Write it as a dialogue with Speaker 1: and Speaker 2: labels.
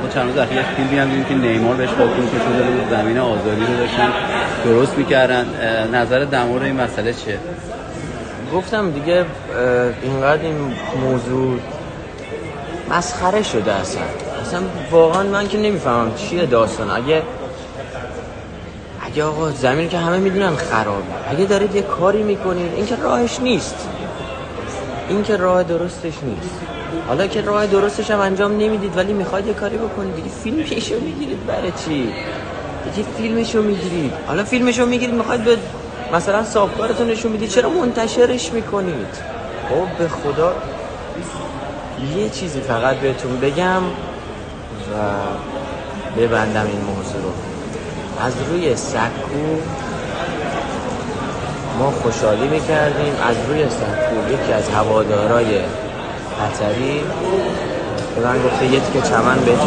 Speaker 1: ما چند روز اخیر فیلمی هم دیدیم که نیمار بهش حکم شده بود، زمین آزادی رو داشتن درست میکردن. نظر در مورد این مسئله چیه؟
Speaker 2: گفتم دیگه اینقدر این موضوع مسخره شده اصلا واقعا من که نمیفهمم چیه داستان. اگه آقا زمین که همه میدونن خرابه، اگه دارید یه کاری میکنید این که راهش نیست، این که راه درستش نیست. حالا که راه درستش هم انجام نمیدید ولی میخواید یه کاری بکنید دیگه فیلمشو میگیرید. برای چی دیگه فیلمشو میگیرید؟ حالا فیلمشو میگیرید میخواید به مثلا سابقارتون نشون بدید، چرا منتشرش میکنید؟ خب به خدا یه چیزی فقط بهتون بگم و ببندم این موضوع رو. از روی سکو ما خوشحالی میکردیم، از روی سکو یکی از هوادارای قطری به من گفته یه تیکه چمن بهتون